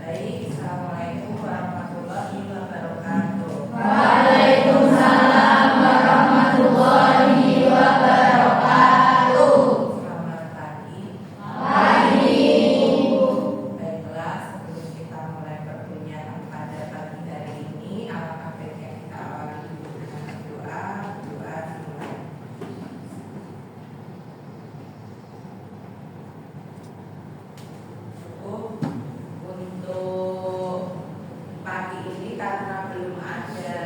Baik, Assalamualaikum warahmatullahi wabarakatuh. Waalaikumsalam warahmatullahi wabarakatuh. Selamat pagi. Pagi. Baiklah, sebelum kita mulai perkuliahan pada pagi hari ini, alangkah baiknya kita awali dengan doa dimulai. Untuk pagi ini karena belum ada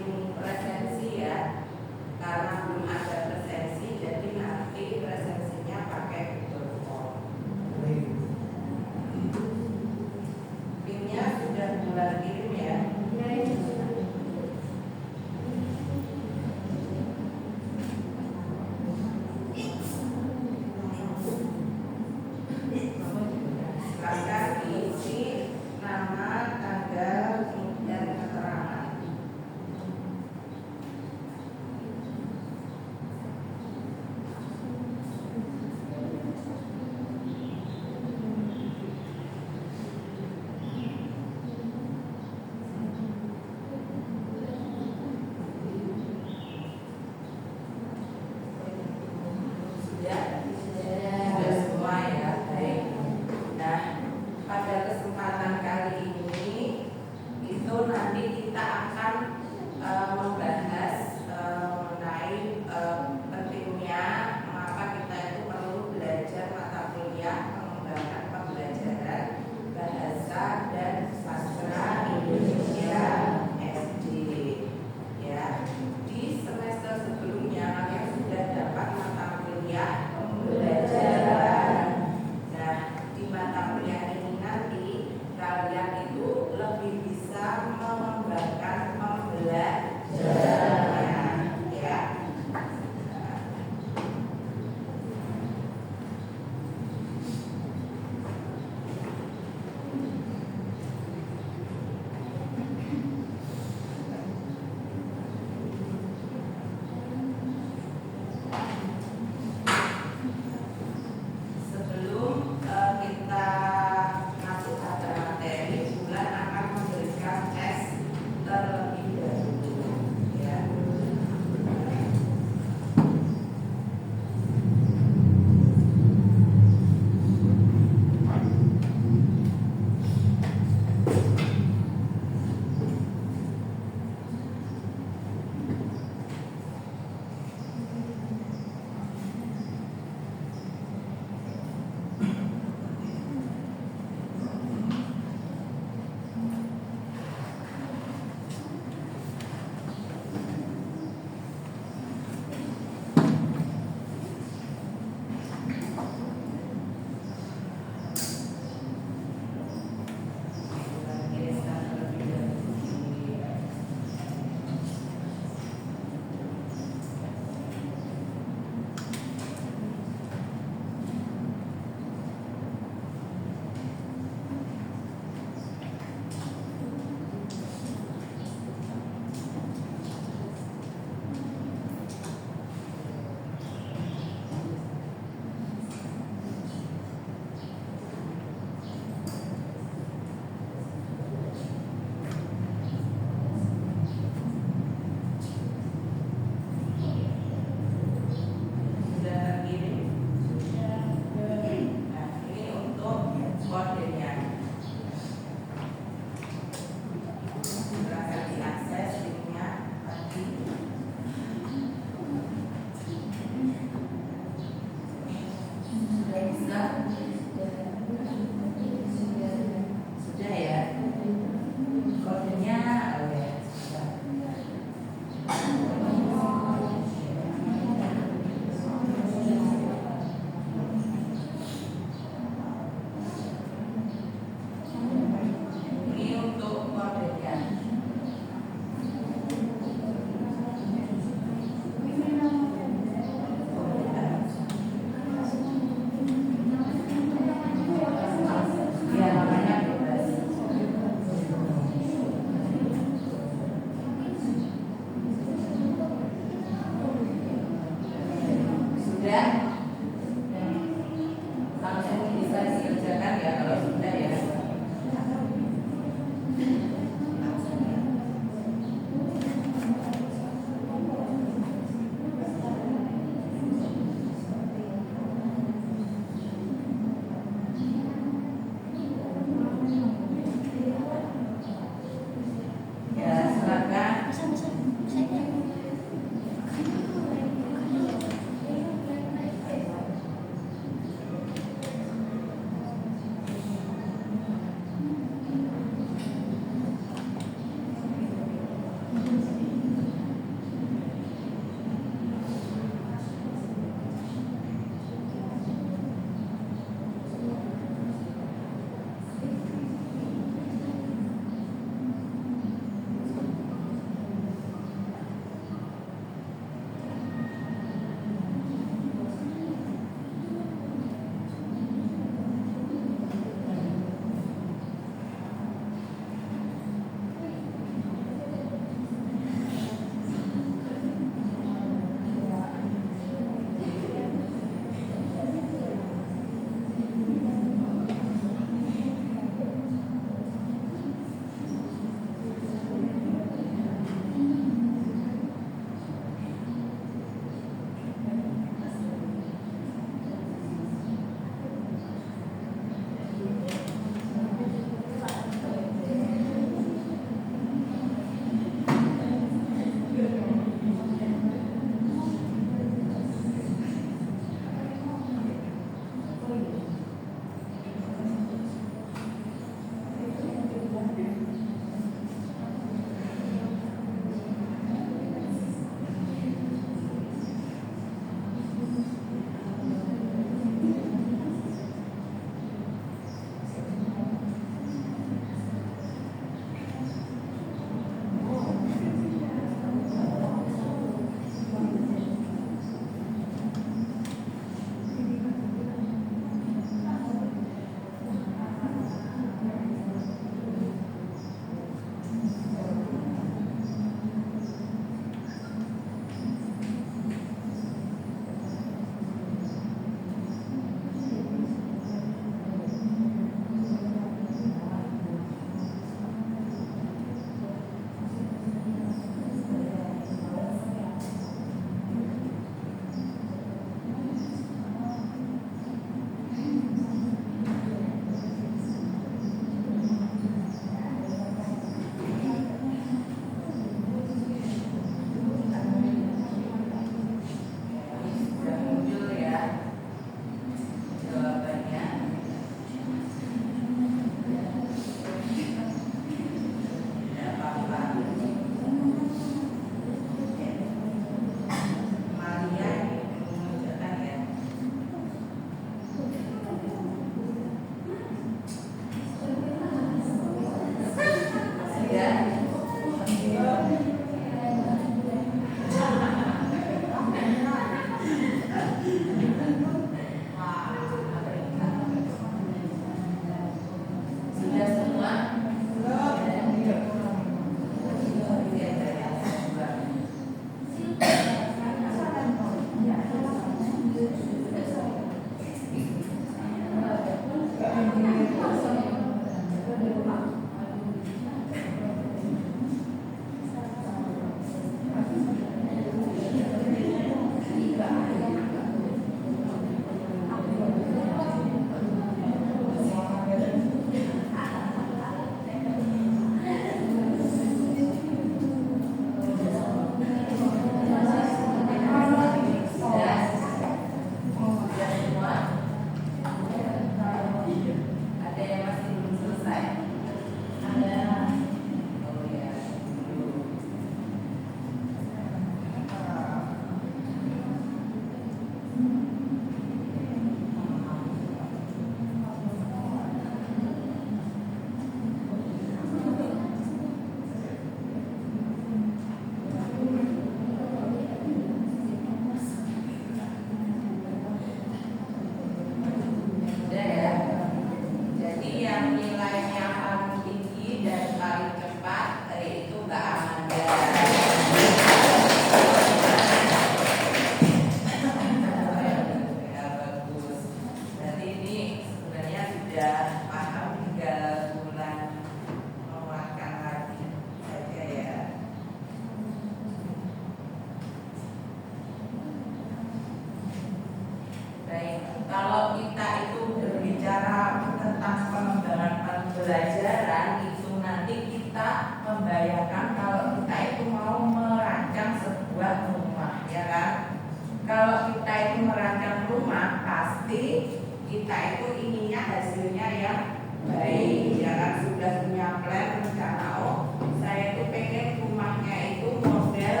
pembelajaran itu nanti kita membayangkan kalau kita itu mau merancang sebuah rumah, ya kan? Kalau kita itu merancang rumah, pasti kita itu inginnya hasilnya yang baik, ya kan? Sudah punya plan rencana, oh saya itu pengen rumahnya itu model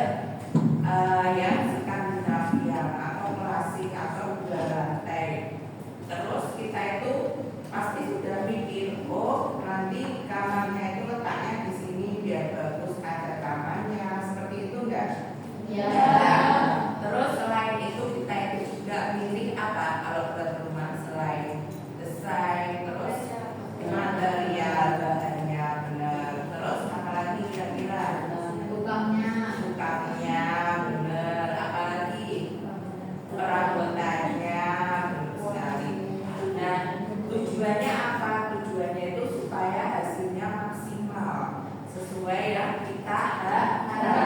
yang Skandinavia atau klasik atau 2 lantai. Terus kita itu pasti sudah mikir, oh nanti kamarnya itu letaknya di sini biar bagus, ada kamarnya, seperti itu enggak? Ya. Terus selain itu kita itu juga milih apa kalau buat rumah, selain desain, terus material bahannya benar, terus apalagi kira-kira tukangnya benar, apalagi perabotannya benar sekali. Nah tujuannya apa? Tujuannya itu supaya hasilnya maksimal sesuai yang kita harapkan.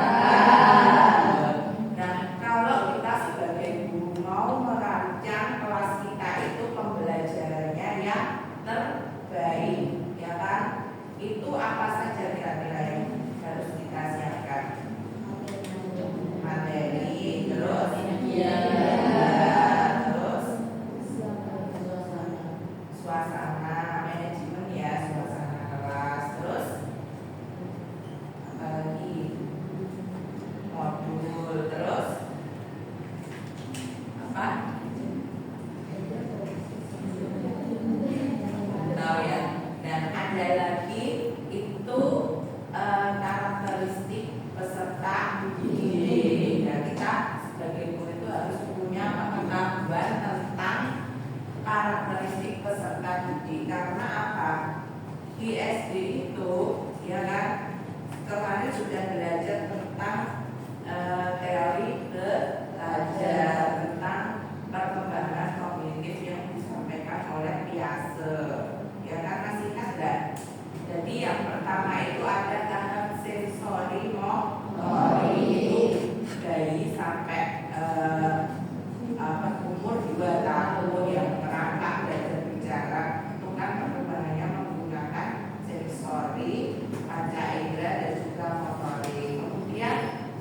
Nah kalau kita sebagai guru mau merancang kelas kita itu pembelajarannya yang terbaik, ya kan? Itu apa saja kira-kira yang harus kita siapkan? Materi, terus terus suasana, manajemen ya, suasana kelas, terus apalagi modul, terus apa? Tahu ya. Dan ada lagi itu karakteristik peserta didik. Dan kita sebagai guru itu harus punya pengetahuan tentang karakteristik peserta didik. Karena apa? Di SD itu, ya kan, kemarin sudah belajar tentang teori belajar, tentang perkembangan kognitif yang disampaikan oleh Piaget, ya kan, masih ingat nggak? Jadi yang pertama itu ada tahap sensori motorik, itu dari sampai umur 2 tahun yang merangkak belajar bicara, itu kan perkembangannya menggunakan sensori, panca indera dan juga motorik. Kemudian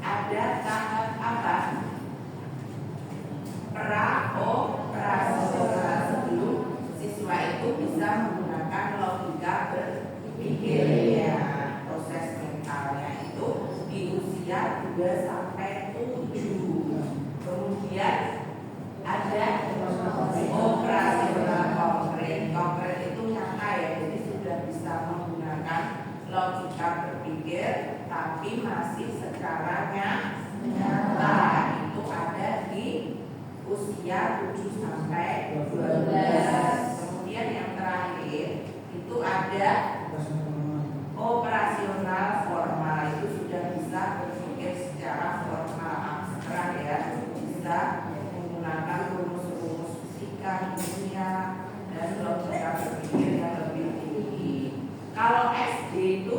ada tahap apa? Praoperasional, sebelum siswa itu bisa menggunakan logika berpikirnya, proses mentalnya itu di usia 2 sampai 7. Kemudian ada operasional konkret. Konkret itu nyata ya, jadi sudah bisa menggunakan logika berpikir tapi masih secara nyata. Itu ada di usia 7 sampai 12. Kemudian yang terakhir itu ada operasional formal, itu sudah bisa berpikir secara formal, abstrak ya, bisa menggunakan rumus-rumus fisika, kimia, dan logika berpikir yang lebih tinggi. Kalau SD itu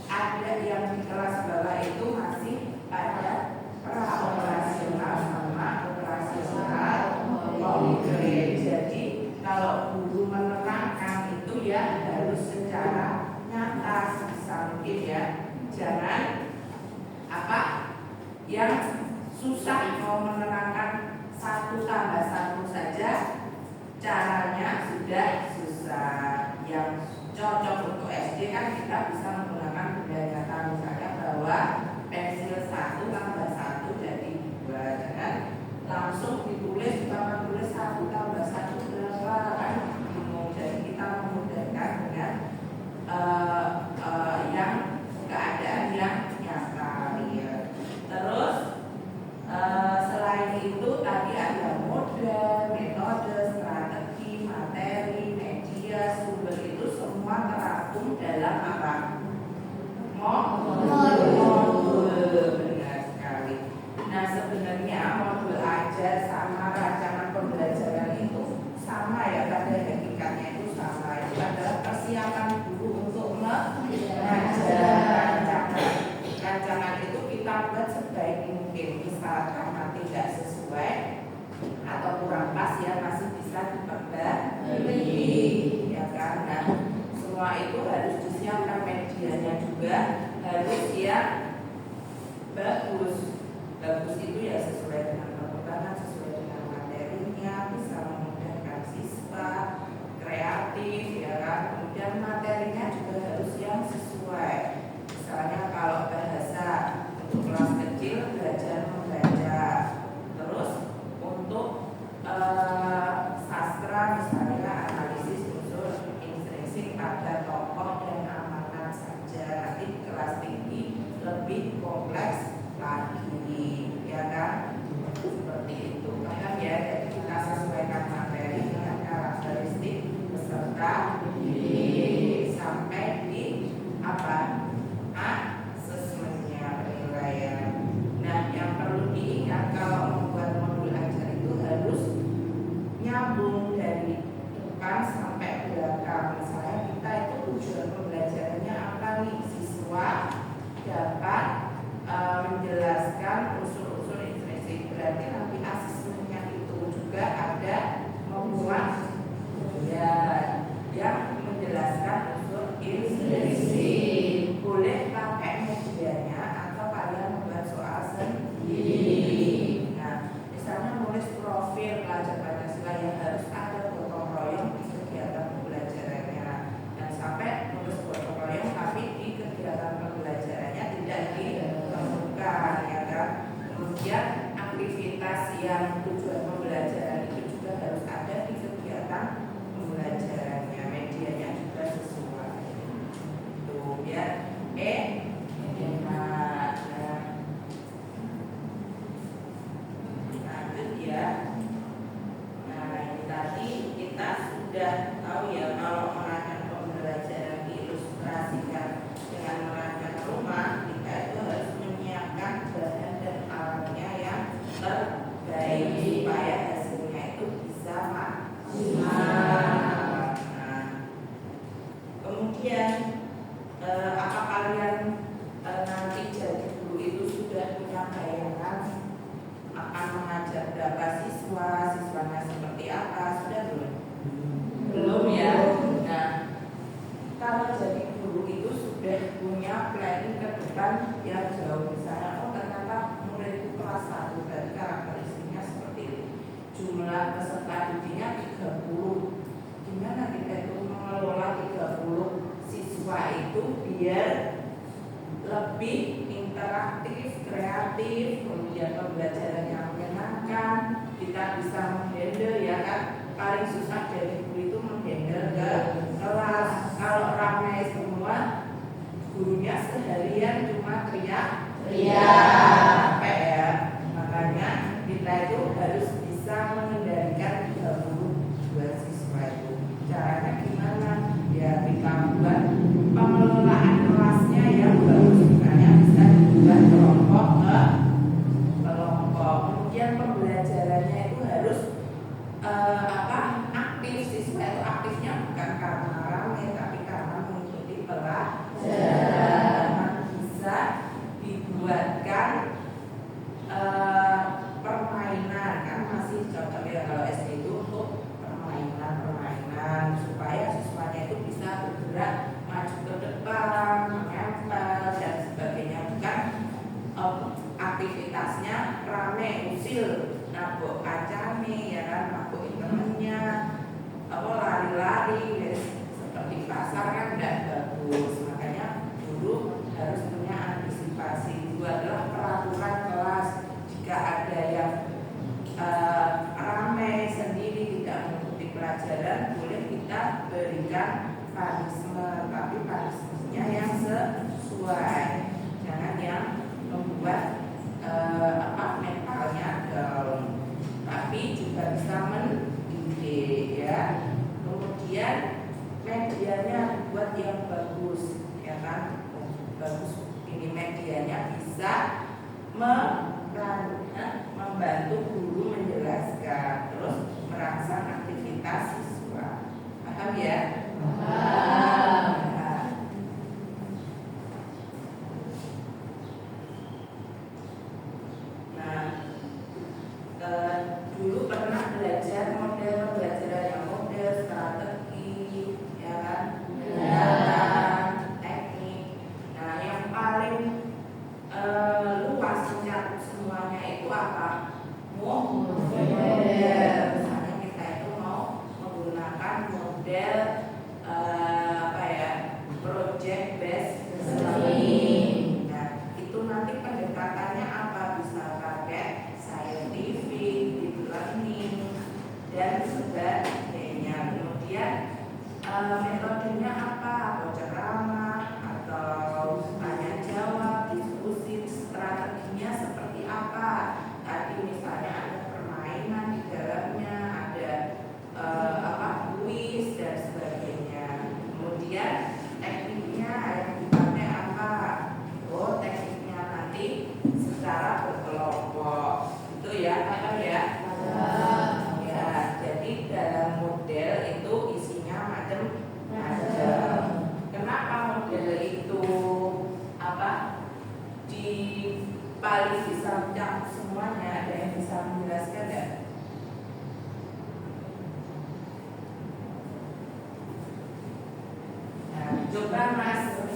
ada yang di kelas bawah itu masih pada praoperasional sama operasional konkret. Jadi kalau guru menerangkan itu ya harus secara nyata sebisa mungkin ya. Jangan apa yang susah mau menerangkan 1 tambah 1 saja caranya sudah susah. Yang cocok untuk SD kan kita bisa menggunakan budaya kata, misalnya bahwa pensil 1 tambah 1 jadi 2. Jangan langsung ditulis, kita tulis 1 tambah 1 berapa kan bingung. Jadi kita memudahkan dengan yang keadaan yang nyata ya. Terus selain itu tadi ada model, metode, strategi, materi, media, sumber, itu semua terangkum dalam apa? Modul. Benar sekali. Nah sebenarnya modul ajar sama rancangan pembelajaran itu sama ya, pada hakikatnya itu sama. Itu adalah persiapan guru untuk mengajar. Rancangan itu kita buat sebaik mungkin. Misal karena tidak sesuai atau kurang pas ya masih bisa diperbaiki, ya kan? Nah, semua itu bagus. Bagus itu ya sesuai dengan perkembangan, sesuai dengan materinya, bisa memudahkan siswa, kreatif ya kan. Kemudian materinya juga harus yang sesuai. Misalnya kalau bahasa untuk kelas kecil belajar membaca. Terus untuk sastra misalnya analisis unsur intrinsik pada tokoh dan amanat saja. Nanti kelas tinggi lebih kompleks lagi, ya kan? Seperti itu. Paham ya? Jadi kita sesuaikan materi dengan karakteristik peserta sampai di apa? Asesmennya, penilaian. Nah, yang perlu diingat kalau membuat modul ajar itu harus nyambung dari depan sampai belakang. Misalnya kita itu tujuan pembelajarannya apa nih? Siswa dapat menjelaskan unsur-unsur intrinsik. Berarti nanti asesmennya itu juga ada membuat ya yang menjelaskan unsur intrinsik. Boleh pakai medianya atau kalian membuat soal sendiri. Nah, misalnya nulis profil pelajar Pancasila yang harus ada gotong royong di kegiatan pembelajarannya. Dan sampai nulis gotong royong tapi di kegiatan pembelajarannya tidak ditemukan, ya kan? Kemudian aktivitas yang tujuan pembelajaran itu juga harus ada di kegiatan pembelajarannya. Medianya juga sesuai. Tuh ya. Lanjut ya. Nah, ini tadi kita sudah tahu ya kalau merancang pembelajaran diilustrasikan dengan merancang rumah, kita itu harus menyiapkan bahan dan alatnya yang terbaik supaya hasilnya itu bisa maksimal. Nah, kemudian apa kalian nanti jadi guru itu sudah punya bayangan akan mengajar berapa siswa, siswanya seperti apa? Sudah belum? Belum ya. Nah, kalau jadi guru itu sudah punya planning ke depan yang jauh. Misalnya, oh ternyata muridku kelas 1, berarti karakteristiknya seperti ini. Jumlah peserta didiknya 30. Gimana kita itu mengelola 30 siswa itu biar lebih interaktif, kreatif, kemudian pembelajaran yang menyenangkan, kita bisa menghandle ya kan. Paling susah dari guru itu menghandle ke kelas. Kalau ramai semua, gurunya seharian cuma teriak capek ya. Makanya kita itu harus bisa mengendalikan 32 siswa itu. Caranya gimana? Ya kita buat pengelolaan kelasnya yang bagus. Misalnya bisa dibuat kelompok ke kelompok. Kemudian pembelajarannya itu harus aktif. Siswa itu aktifnya bukan karena ramai, tapi karena mengikuti pelajaran. Bisa dibuatkan permainan, kan masih cocok ya kalau SD itu untuk permainan supaya siswanya itu bisa bergerak maju ke depan, menempel dan sebagainya. Bukan aktivitasnya rame, usil, nabok kacane ya kan, nabok temennya, lari-lari seperti pasar kan tidak bagus. Makanya guru harus punya antisipasi. Buatlah peraturan kelas. Jika ada yang ramai sendiri tidak mengikuti pelajaran, boleh kita berikan punishment, tapi punishmentnya yang sesuai. Jangan yang membuat mentalnya down, tapi juga bisa mendidik ya. Kemudian medianya buat yang bagus ya kan. Bagus ini medianya bisa membantu guru menjelaskan, terus merangsang aktivitas siswa. Paham ya? Paham. Nah, dulu pernah belajar model pembelajaran yang model, strategi, ya kan? Teknik. Nah, yang paling Coba Mas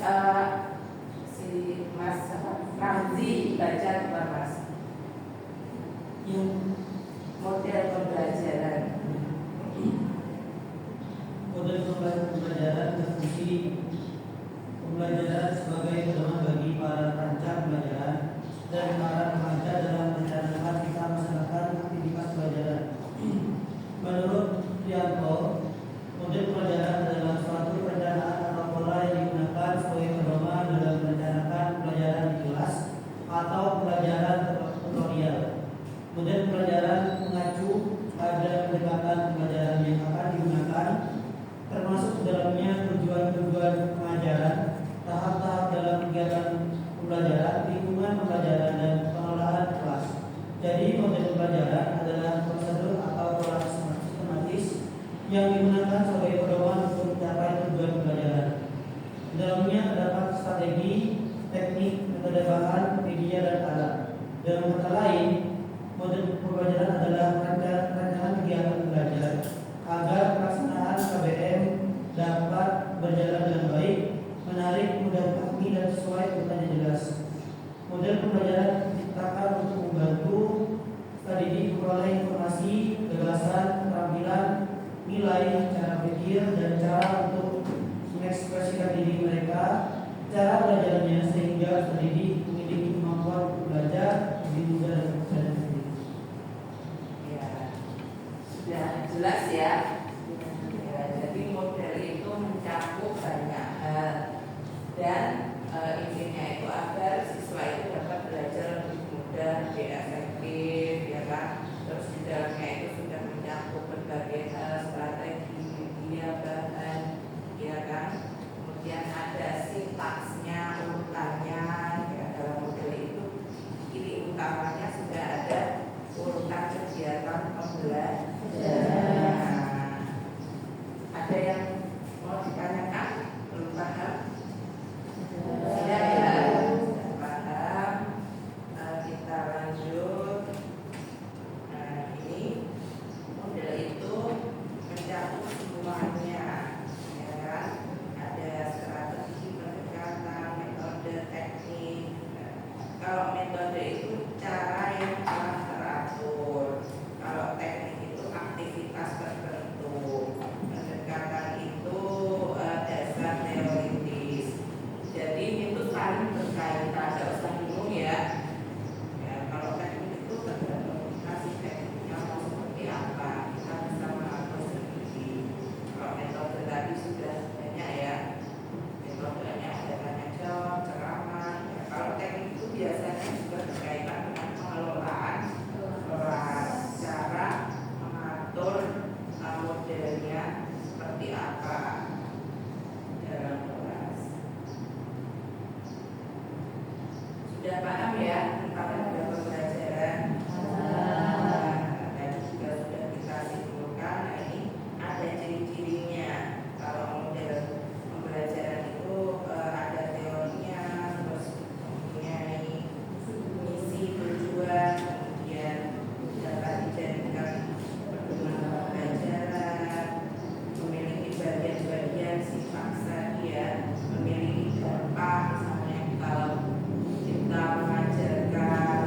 si Mas Ramzi baca coba Mas. Yang model pembelajaran. Model pembelajaran berfungsi pembelajaran sebagai pedoman bagi para perancang pembelajaran dan para remaja dalam merencanakan kita melaksanakan aktivitas pelajaran. Menurut Prianto, model pembelajaran adalah suatu perencanaan atau pola yang digunakan sebagai pedoman dalam merencanakan pelajaran di kelas atau pelajaran tutorial. Model pembelajaran mengacu pada pendekatan pembelajaran yang akan digunakan, termasuk dalamnya tujuan-tujuan pengajaran, tahap-tahap dalam kegiatan pembelajaran, lingkungan pembelajaran, dan pengelolaan kelas. Jadi model pembelajaran adalah prosedur atau pola sistematis yang digunakan sebagai pedoman untuk mencapai tujuan pembelajaran. Di dalamnya terdapat strategi, teknik, metode bahan, media, dan alat. Dalam kata lain, model pembelajaran adalah rancangan kegiatan belajar agar pelaksanaan KBM dapat berjalan dengan baik, menarik, mudah dipahami, dan sesuai urutan yang jelas. Model pembelajaran diciptakan untuk membantu peserta didik memperoleh informasi, gagasan, keterampilan, nilai, cara pikir, dan cara untuk mengekspresikan diri mereka, cara belajarnya sehingga peserta didik memiliki kemampuan untuk belajar lebih mudah dan efektif. Ya, sudah jelas ya. Ya, jadi model itu mencakup banyak hal dan intinya itu agar siswa itu dapat belajar lebih mudah, lebih efektif, ya kan. Terus di dalamnya itu sudah mencakup berbagai hal, strategi, media, bahan, ya kan. Kemudian ada sintaksnya, urutannya, ya dalam model itu ciri utamanya sudah ada urutan kegiatan pembelajaran. Ada yang mau ditanyakan? Belum paham? Sudah ya, sudah paham. Kita lanjut. Nah, ini model itu mencakup semuanya, ya kan? Ada strategi pendekatan, metode, teknik. Kalau metode itu cara yang telah teratur. Kalau teknik itu aktivitas tertentu. Pendekatan itu dasar teoritis. Jadi itu saling berkaitan, tidak usah bingung ya. Ya, kalau teknik itu tergantung kasih tekniknya mau seperti apa, kita bisa mengatur sendiri. Kalau metode tadi sudah banyak ya. Metodenya ada tanya jawab, ceramah. Ya, kalau teknik itu biasanya juga berkaitan dengan pengelolaan kelas, cara mengatur modelnya seperti apa dalam kelas. Sudah paham ya tentang model pembelajaran? Tadi juga sudah kita simpulkan. Nah, ini ada ciri-cirinya. Kalau model pembelajaran itu ada teorinya, terus mempunyai misi, tujuan, kemudian dapat dijadikan pedoman pembelajaran, memiliki bagian-bagian sifat dia, memiliki dampak. Misalnya kalau kita mengajarkan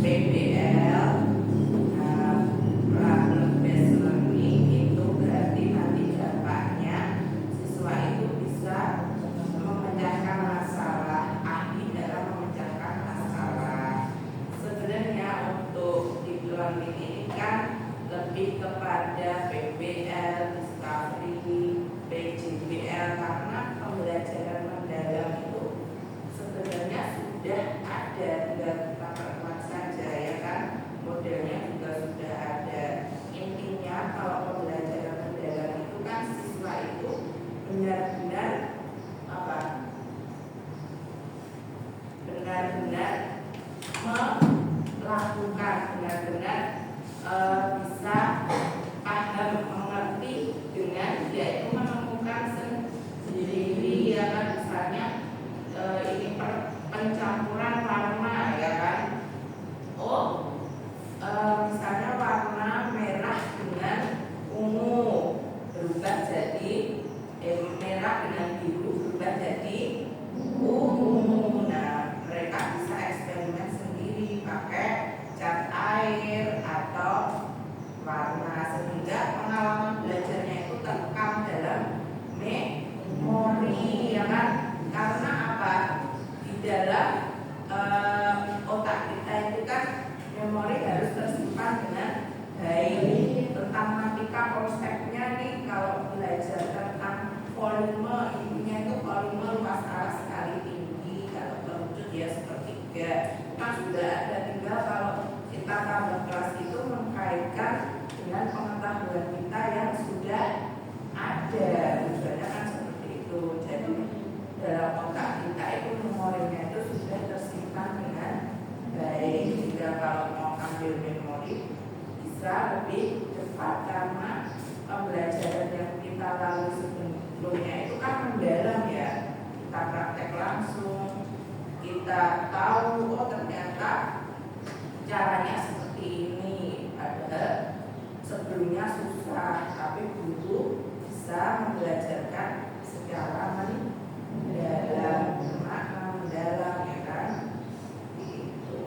PBL, problem based learning, itu berarti nanti dampaknya siswa itu bisa memecahkan masalah, ahli dalam memecahkan masalah. Sebenarnya untuk deep learning ini kan lebih kepada PBL, discovery, PJBL, karena pembelajaran mendalam itu sebenarnya sudah ada, tinggal kita perkuat saja, ya kan. Modelnya juga sudah ada. Intinya kalau pembelajaran mendalam itu kan siswa itu benar-benar apa? Benar-benar melakukan, benar-benar bisa paham, mengerti dengan dia itu menemukan sendiri, ya kan. Misalnya ini pencampuran warna, ya kan. Misalnya warna merah dengan ungu berubah jadi merah dengan biru konsepnya nih kalau belajar tentang volume, intinya itu volume luas arah sekali tinggi, kalau terwujud ya sepertiga. Kan sudah ada, tinggal kalau kita tambah kelas itu mengkaitkan dengan pengetahuan kita yang sudah ada. Tujuannya kan seperti itu. Jadi dalam otak kita itu memorinya itu sudah tersimpan dengan baik. Sehingga kalau mau ambil memori bisa lebih cepat, karena pembelajaran yang kita lalui sebelumnya itu kan mendalam ya. Kita praktek langsung, kita tahu oh ternyata caranya seperti ini, padahal sebelumnya susah, tapi guru bisa membelajarkan secara mendalam, bermakna mendalam, ya kan? Gitu.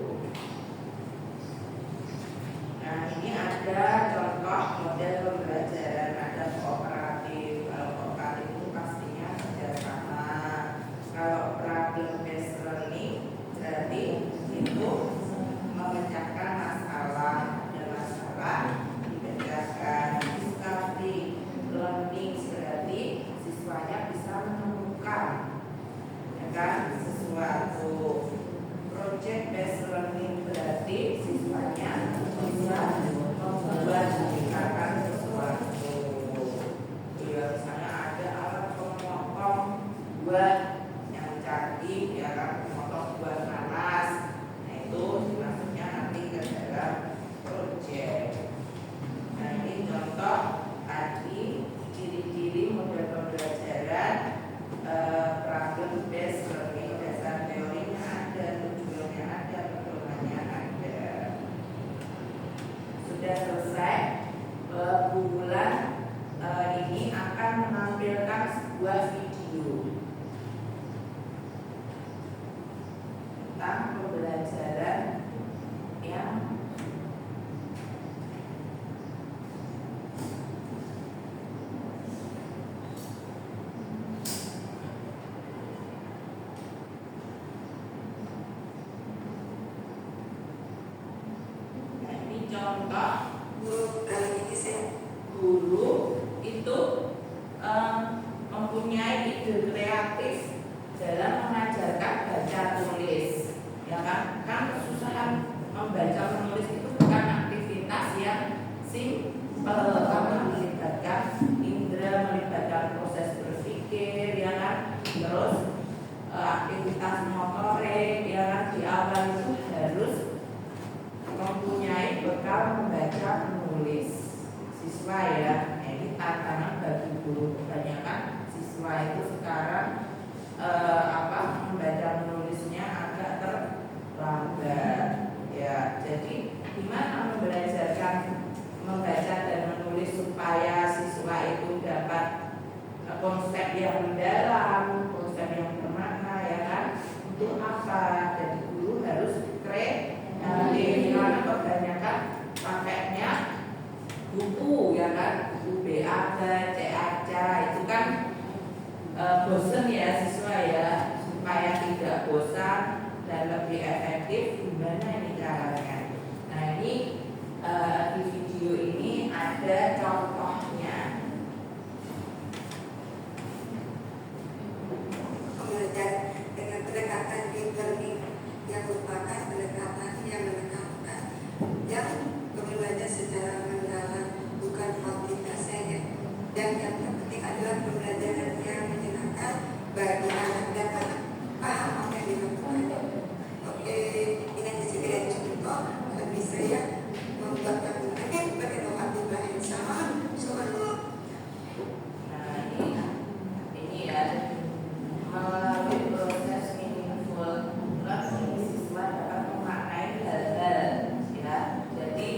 Nah, ini ada contoh model pembelajaran, ada kooperatif. Kalau kooperatif itu pastinya kerjasama. Kalau problem based learning berarti itu memecahkan masalah, ada masalah dibedakan. Discovery learning berarti siswanya bisa menemukan, ya kan, sesuatu. Project based learning berarti siswanya bisa membuat mengerjakan sesuatu. Ya, misalnya ada alat pemotong buah yang canggih, ya kan, pemotong buah nanas. Nah itu dimasuknya nanti ke dalam project. Nah ini contoh tadi ciri-ciri model pembelajaran problem based learning. Dasar teorinya ada, tujuannya ada, pedomannya ada. Sudah selesai. Bulan ini akan menampilkan sebuah video tentang pembelajaran yang contoh guru itu mempunyai ide kreatif dalam mengajarkan baca tulis, ya kan? Kan kesusahan membaca menulis itu bukan aktivitas yang simpel, karena melibatkan indera, melibatkan proses berpikir, ya kan? Terus aktivitas motorik, ya kan? Di awal itu harus mempunyai bekal membaca menulis siswa, ya. Nah, ini tantangan bagi guru. Kebanyakan siswa itu sekarang membaca menulisnya agak terlambat, ya. Jadi gimana membelajarkan membaca dan menulis supaya siswa itu dapat konsep yang mendalam, konsep yang bermakna, ya kan? Untuk apa? Jadi guru harus karena kebanyakan pakainya buku, ya kan, buku BA, CAC itu kan bosan ya siswa, ya. Supaya tidak bosan dan lebih efektif, gimana ini caranya? Nah ini di video ini ada contohnya. Belajar dengan pendekatan deep learning yang merupakan pendekatan yang menekatkan yang belajar secara mendalam, bukan kuantitas saja. Dan yang terpenting adalah pembelajaran yang menyenangkan bagi anak dapat paham apa yang dilakukan. Oke, ini segera contoh lebih saya membuat kamu berinovatif lain sama soal. Nah ini ya, melalui proses meaningful learning siswa dapat memaknai hal-hal, ya. Jadi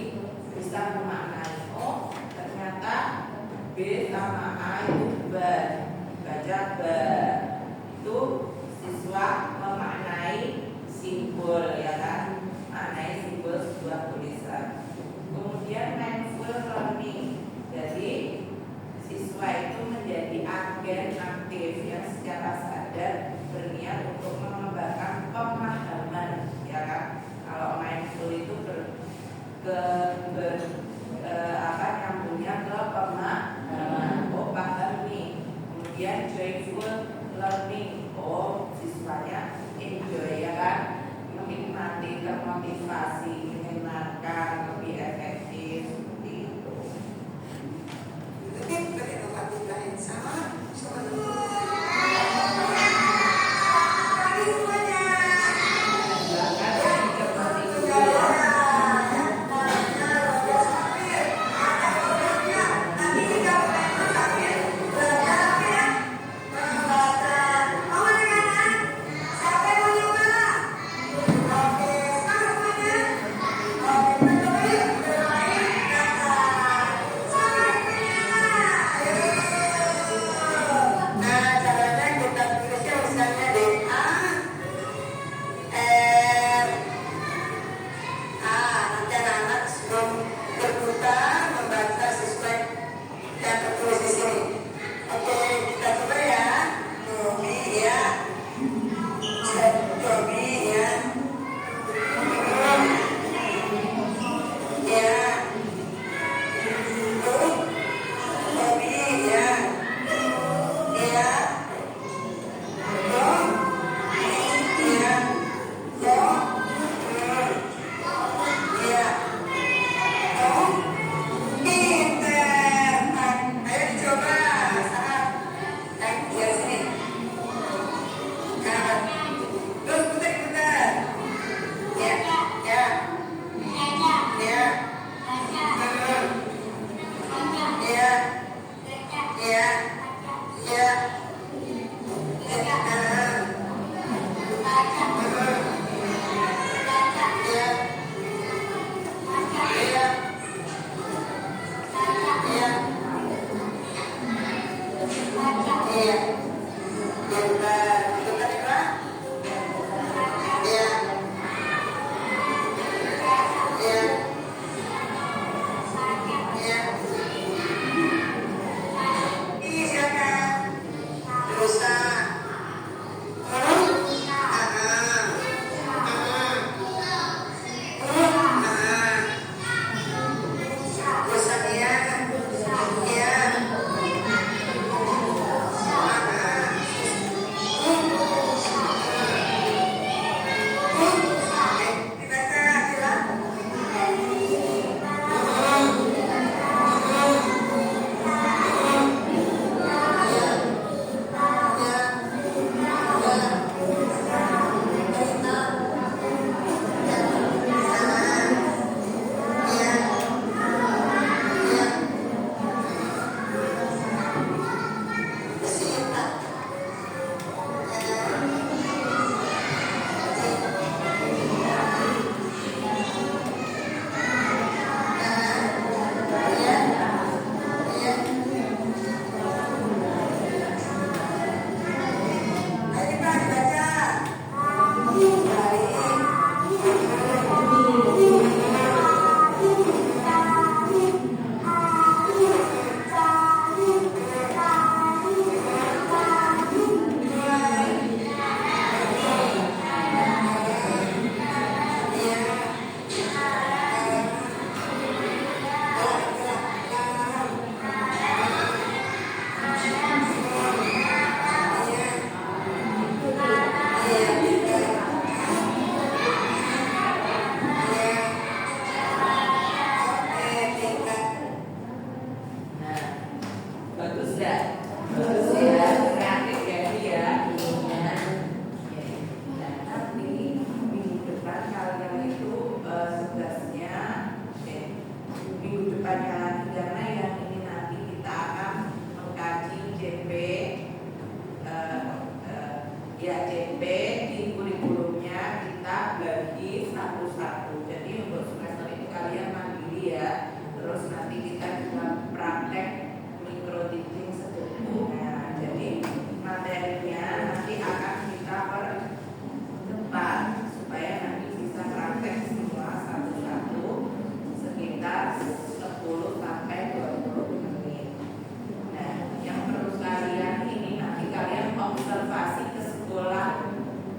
bisa memaknai, oh ternyata B sama A itu baca itu siswa memaknai simbol, ya kan, maknai simbol sebuah tulisan. Kemudian mindful learning, jadi siswa itu menjadi agen aktif yang secara sadar berniat untuk mengembangkan pemahaman, ya kan. Kalau mindful itu nyambungnya ke pemahaman.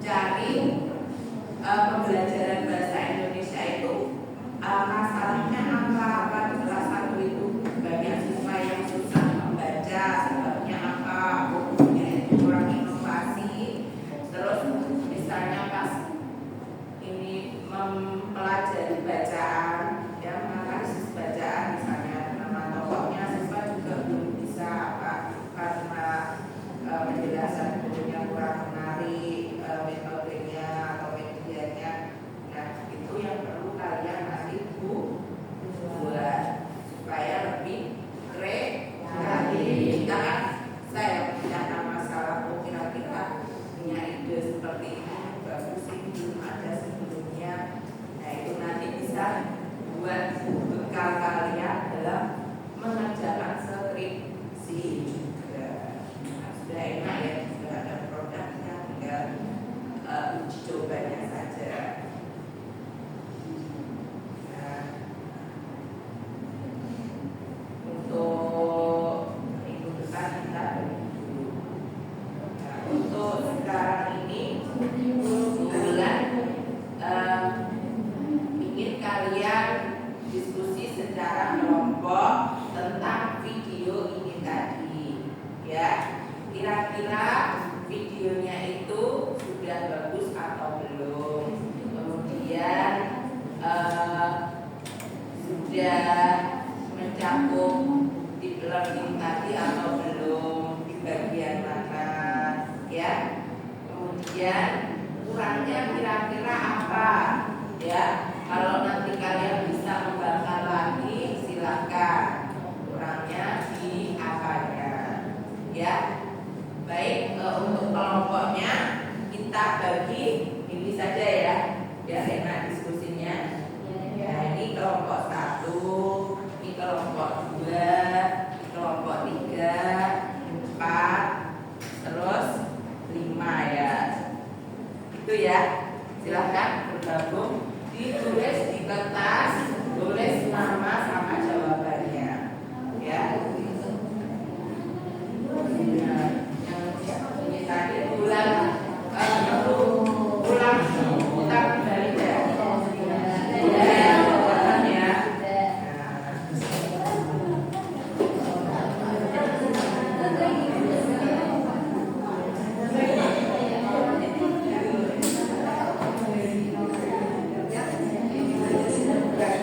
dicari pembelajaran bahasa Indonesia itu masalahnya apa di kelas 1 itu banyak siswa yang susah membaca, sebabnya apa, bukunya itu kurang inovasi. Terus misalnya pas ini mempelajari bacaan, ya menganalisis bacaan, misalnya nama tokohnya siswa juga belum bisa apa karena penjelasan gurunya kurang menarik, metodenya atau medianya. Nah itu yang perlu kalian nanti buat supaya lebih kreatif. Karena saya punya masalah, kira-kira punya ide seperti ini bagus sih, belum ada sebelumnya. Nah itu nanti bisa buat bekal kalian dalam mengerjakan skripsi juga. Nah, sudah enak ya, sudah ada produknya, tinggal uji cobanya saja. Nah, untuk minggu depan kita dulu. Nah, untuk sekarang ini kebetulan ingin kalian diskusi secara kelompok tentang video ini tadi, ya. Kira-kira videonya itu sudah bagus atau belum? Kemudian sudah mencakup deep learning tadi atau belum, di bagian mana, ya. Kemudian kurangnya kira-kira apa, ya. Kalau nanti kalian bisa membangkang lagi, silakan. Kurangnya di apanya, ya. Baik, untuk kelompoknya kita bagi ini saja ya, biar enak diskusinya. Ya, ini kelompok 1, ini kelompok 2, ini kelompok 3, 4, terus 5 ya. Itu ya. Silahkan bergabung, ditulis di kertas, tulis nama sama jawabannya, ya. Ini tadi ulang kembali ya. Ya,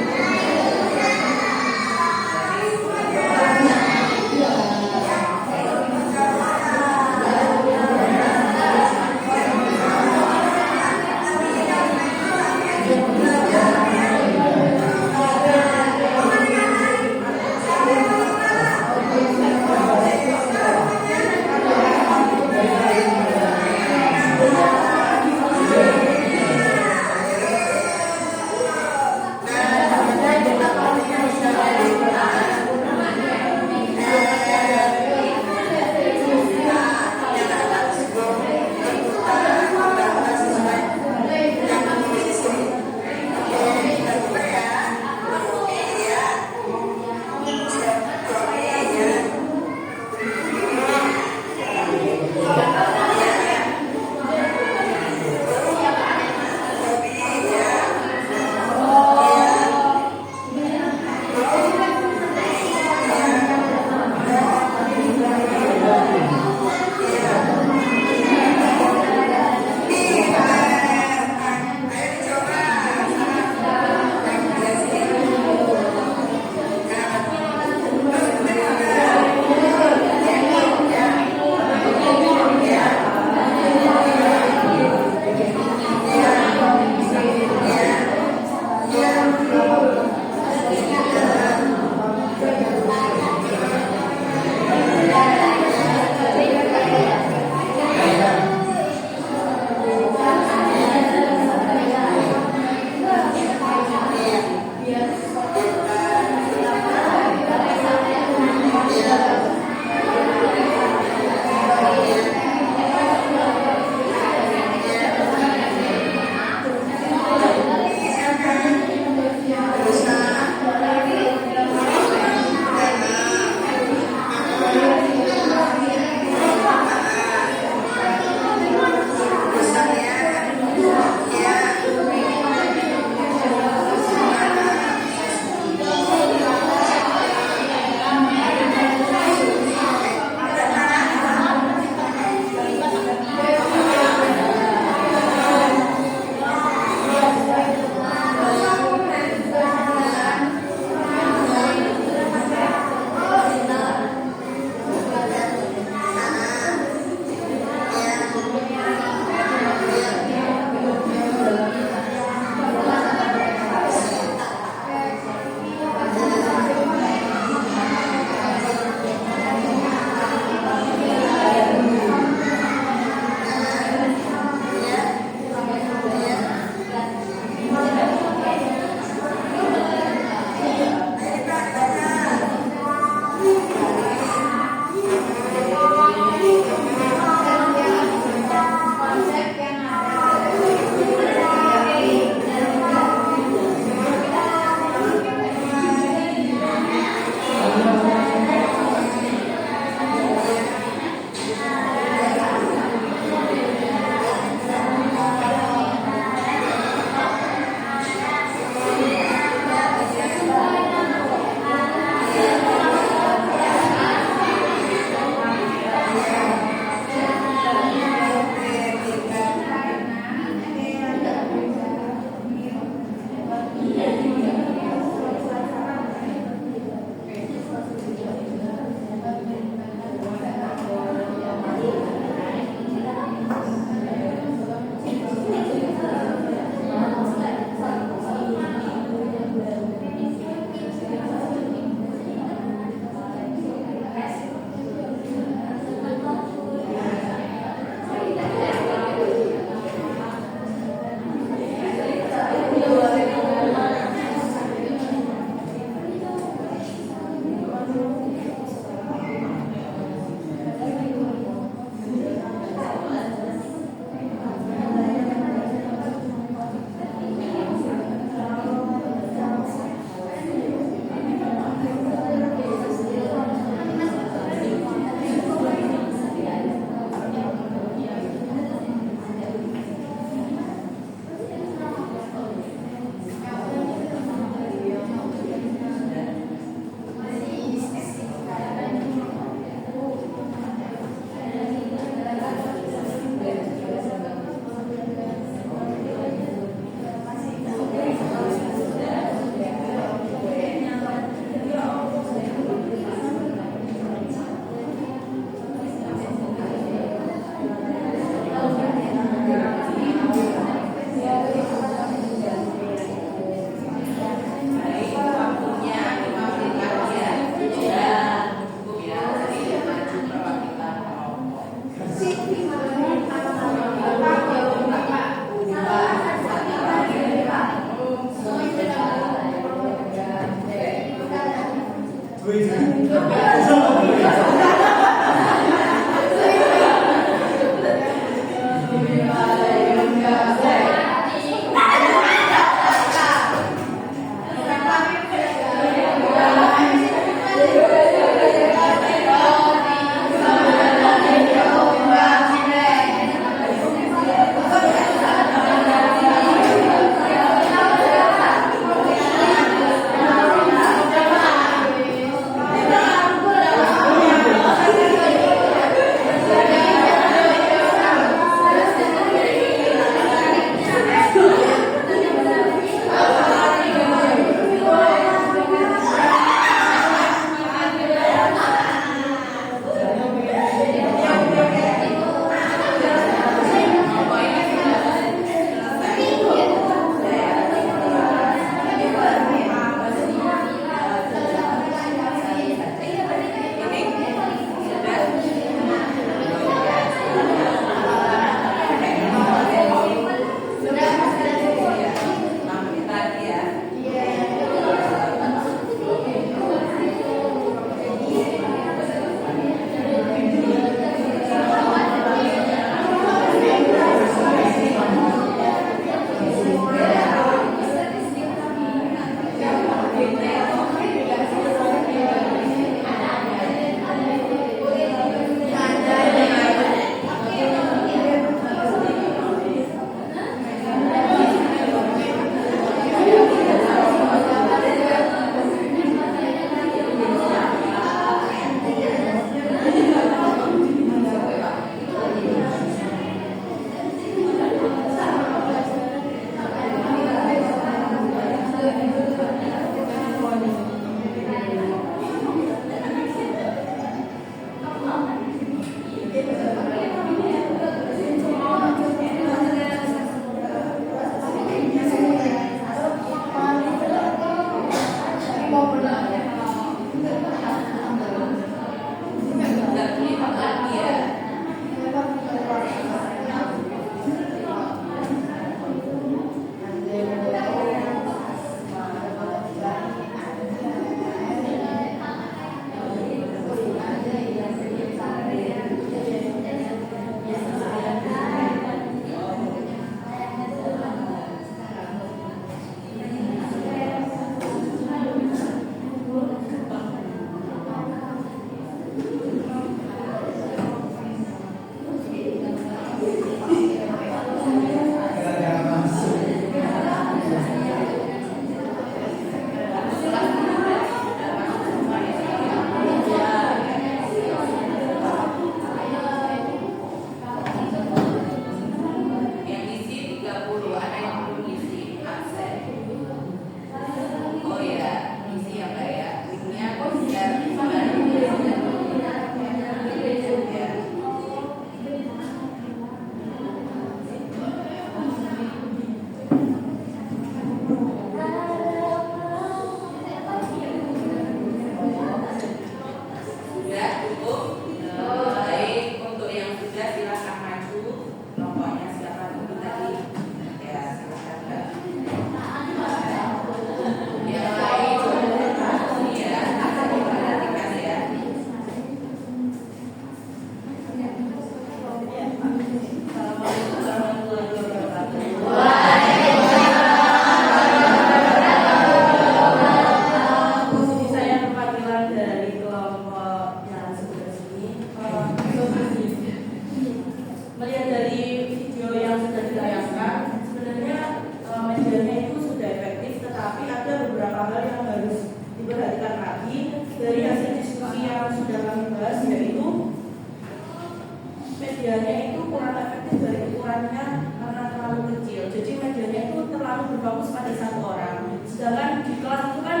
berfokus pada satu orang. Sedangkan di kelas itu kan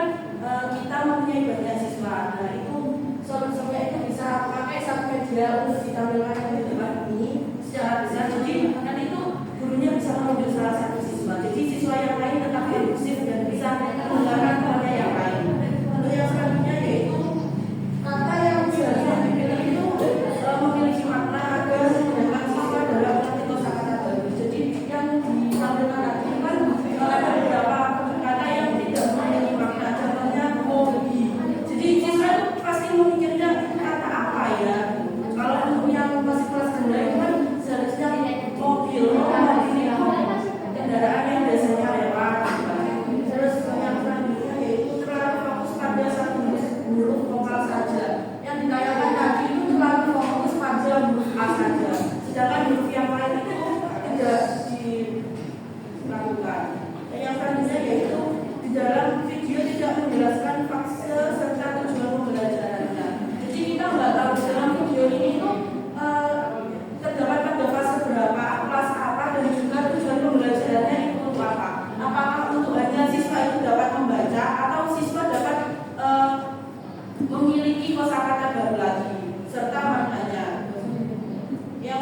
kita mempunyai banyak siswa. Nah itu solusinya itu bisa pakai satu media untuk ditampilkan di depan ini secara besar. Jadi nanti itu gurunya bisa menunjuk salah satu siswa. Jadi siswa yang lain tetap inklusif dan bisa mendengarkan kepada yang lain. Lalu yang selanjutnya yaitu kata yang seharusnya dipilih itu memiliki makna agar sedangkan siswa dalam mengerti kosakata baru. Jadi yang ditampilkan tadi kan ada beberapa kata yang tidak memiliki makna. Contohnya hobi. Jadi siswa itu pasti memikirnya kata apa ya. Kalau untuk yang masih kelas rendah itu kan seharusnya mobil itu kendaraan yang biasanya lewat. Terus yang selanjutnya yaitu terlalu fokus pada satu huruf vokal saja. Yang ditayangkan tadi itu terlalu fokus pada huruf A saja. Sedangkan huruf yang lain itu tidak dilakukan. Dan yang selanjutnya yaitu di dalam video tidak menjelaskan fase serta tujuan pembelajarannya. Jadi kita nggak tahu dalam video ini itu terdapat pada fase berapa, kelas apa, dan juga tujuan pembelajarannya itu untuk apa. Apakah untuk hanya siswa itu dapat membaca atau siswa dapat memiliki kosakata baru lagi serta maknanya. Yang